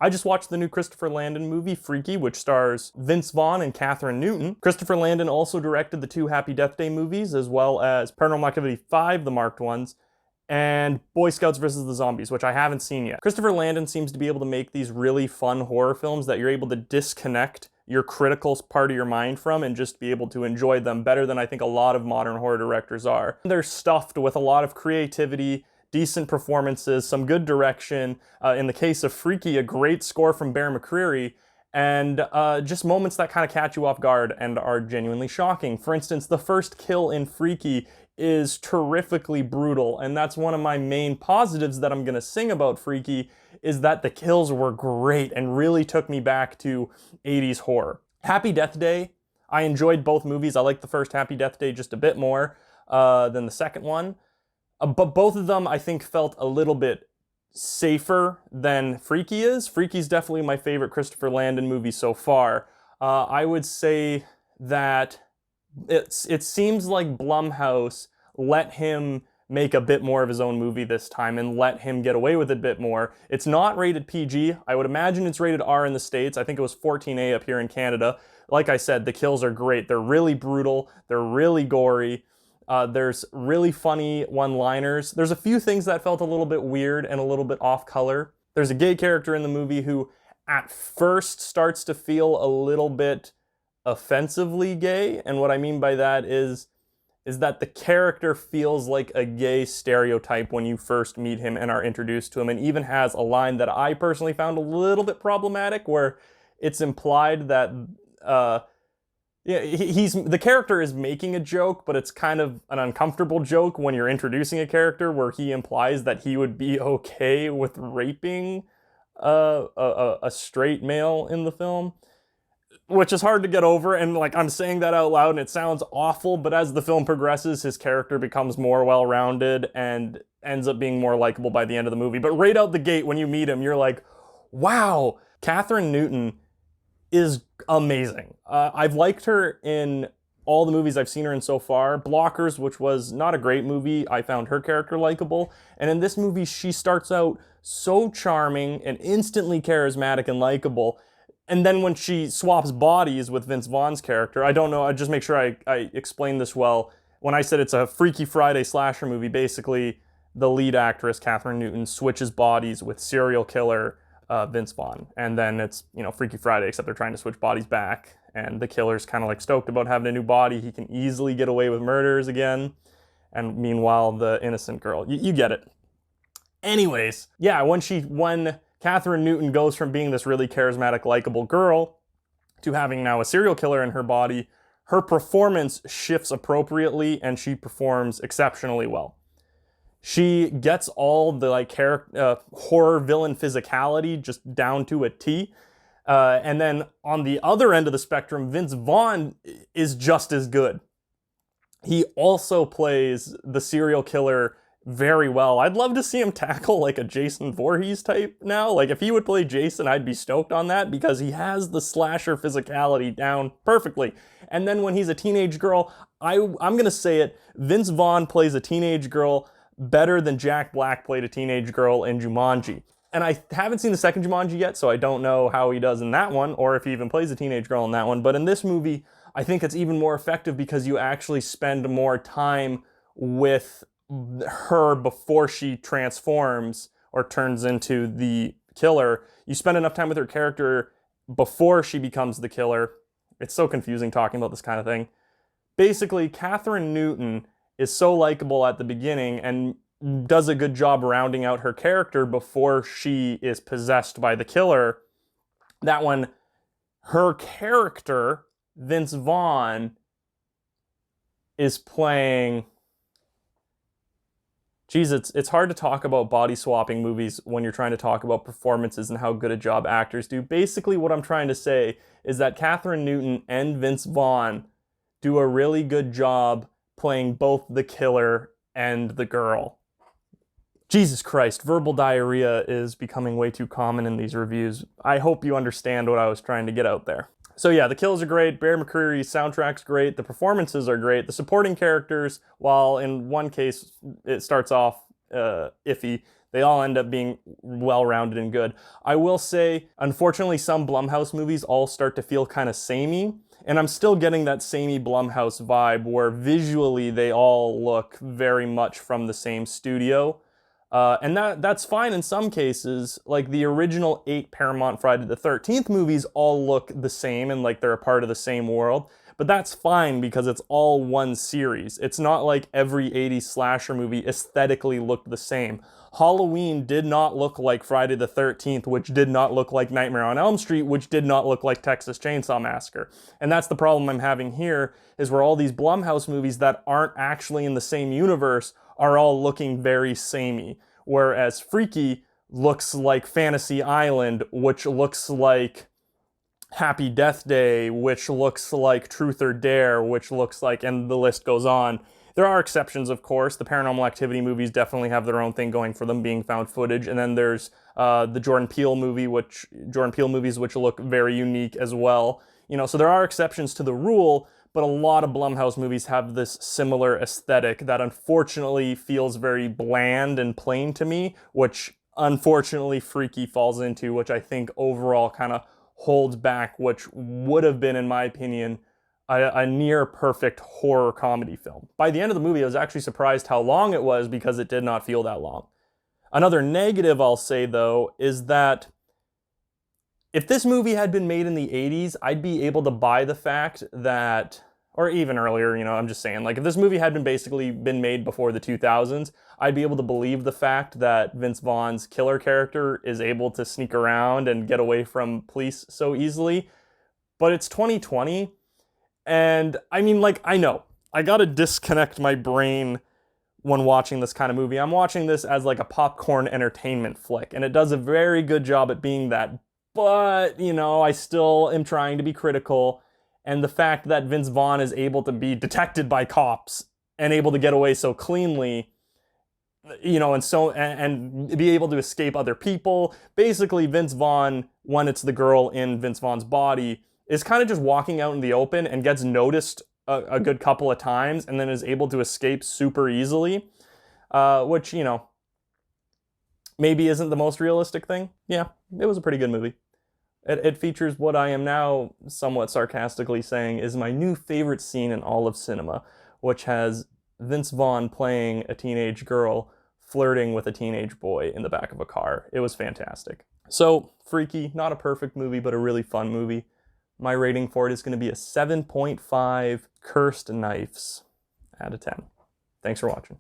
I just watched the new Christopher Landon movie, Freaky, which stars Vince Vaughn and Kathryn Newton. Christopher Landon also directed the 2 Happy Death Day movies, as well as Paranormal Activity 5, the marked ones, and Boy Scouts vs. the Zombies, which I haven't seen yet. Christopher Landon seems to be able to make these really fun horror films that you're able to disconnect your critical part of your mind from and just be able to enjoy them better than I think a lot of modern horror directors are. They're stuffed with a lot of creativity, decent performances, some good direction. In the case of Freaky, a great score from Bear McCreary, and just moments that kind of catch you off guard and are genuinely shocking. For instance, the first kill in Freaky is terrifically brutal, and that's one of my main positives that I'm gonna sing about Freaky, is that the kills were great and really took me back to 80s horror. Happy Death Day, I enjoyed both movies. I like the first Happy Death Day just a bit more than the second one. But both of them, I think, felt a little bit safer than Freaky is. Freaky's definitely my favorite Christopher Landon movie so far. I would say that it seems like Blumhouse let him make a bit more of his own movie this time and let him get away with it a bit more. It's not rated PG. I would imagine it's rated R in the States. I think it was 14A up here in Canada. Like I said, the kills are great. They're really brutal. They're really gory. There's really funny one-liners. There's a few things that felt a little bit weird and a little bit off-color. There's a gay character in the movie who at first starts to feel a little bit offensively gay, and what I mean by that is that the character feels like a gay stereotype when you first meet him and are introduced to him, and even has a line that I personally found a little bit problematic, where it's implied that the character is making a joke, but it's kind of an uncomfortable joke when you're introducing a character where he implies that he would be okay with raping a straight male in the film, which is hard to get over. And like, I'm saying that out loud and it sounds awful, but as the film progresses, his character becomes more well-rounded and ends up being more likable by the end of the movie. But right out the gate, when you meet him, you're like, wow, Kathryn Newton is amazing. I've liked her in all the movies I've seen her in so far. Blockers, which was not a great movie, I found her character likable. And in this movie, she starts out so charming and instantly charismatic and likable. And then when she swaps bodies with Vince Vaughn's character, I don't know, I just make sure I explain this well. When I said it's a Freaky Friday slasher movie, basically the lead actress, Kathryn Newton, switches bodies with serial killer Vince Vaughn. And then it's, Freaky Friday, except they're trying to switch bodies back. And the killer's kind of like stoked about having a new body. He can easily get away with murders again. And meanwhile, the innocent girl, you get it. Anyways, yeah, when Kathryn Newton goes from being this really charismatic, likable girl to having now a serial killer in her body, her performance shifts appropriately and she performs exceptionally well. She gets all the horror villain physicality just down to a T. And then on the other end of the spectrum, Vince Vaughn is just as good. He also plays the serial killer very well. I'd love to see him tackle like a Jason Voorhees type now. Like if he would play Jason, I'd be stoked on that because he has the slasher physicality down perfectly. And then when he's a teenage girl, I'm gonna say it, Vince Vaughn plays a teenage girl better than Jack Black played a teenage girl in Jumanji. And I haven't seen the second Jumanji yet, so I don't know how he does in that one, or if he even plays a teenage girl in that one. But in this movie, I think it's even more effective because you actually spend more time with her before she transforms or turns into the killer. You spend enough time with her character before she becomes the killer. It's so confusing talking about this kind of thing. Basically, Kathryn Newton is so likable at the beginning and does a good job rounding out her character before she is possessed by the killer, that when her character, Vince Vaughn, is playing... Geez, it's hard to talk about body swapping movies when you're trying to talk about performances and how good a job actors do. Basically, what I'm trying to say is that Kathryn Newton and Vince Vaughn do a really good job playing both the killer and the girl. Jesus Christ, verbal diarrhea is becoming way too common in these reviews. I hope you understand what I was trying to get out there. So yeah, the kills are great, Bear McCreary's soundtrack's great, the performances are great, the supporting characters, while in one case it starts off iffy, They all end up being well-rounded and good. I will say, unfortunately, some Blumhouse movies all start to feel kind of samey, and I'm still getting that samey Blumhouse vibe where visually they all look very much from the same studio. And that's fine in some cases. Like the original 8 Paramount Friday the 13th movies all look the same and like they're a part of the same world. But that's fine because it's all one series. It's not like every 80s slasher movie aesthetically looked the same. Halloween did not look like Friday the 13th, which did not look like Nightmare on Elm Street, which did not look like Texas Chainsaw Massacre. And that's the problem I'm having here, is where all these Blumhouse movies that aren't actually in the same universe are all looking very samey. Whereas Freaky looks like Fantasy Island, which looks like Happy Death Day, which looks like Truth or Dare, which looks like, and the list goes on. There are exceptions, of course. The Paranormal Activity movies definitely have their own thing going for them, being found footage. And then there's the Jordan Peele movies, which look very unique as well. You know, so there are exceptions to the rule, but a lot of Blumhouse movies have this similar aesthetic that unfortunately feels very bland and plain to me, which unfortunately Freaky falls into, which I think overall kind of holds back, which would have been, in my opinion, a near perfect horror comedy film. By the end of the movie, I was actually surprised how long it was because it did not feel that long. Another negative I'll say, though, is that if this movie had been made in the 80s, I'd be able to buy the fact that, or even earlier, you know, I'm just saying, like if this movie had been made before the 2000s, I'd be able to believe the fact that Vince Vaughn's killer character is able to sneak around and get away from police so easily. But it's 2020, and I mean, like, I know, I gotta disconnect my brain when watching this kind of movie. I'm watching this as like a popcorn entertainment flick, and it does a very good job at being that. But, you know, I still am trying to be critical, and the fact that Vince Vaughn is able to be detected by cops and able to get away so cleanly, you know, and be able to escape other people. Basically, Vince Vaughn, when it's the girl in Vince Vaughn's body, is kind of just walking out in the open and gets noticed a good couple of times and then is able to escape super easily, which, you know, maybe isn't the most realistic thing. Yeah, it was a pretty good movie. It features what I am now somewhat sarcastically saying is my new favorite scene in all of cinema, which has Vince Vaughn playing a teenage girl flirting with a teenage boy in the back of a car. It was fantastic. So, Freaky, not a perfect movie, but a really fun movie. My rating for it is going to be a 7.5 cursed knives out of 10. Thanks for watching.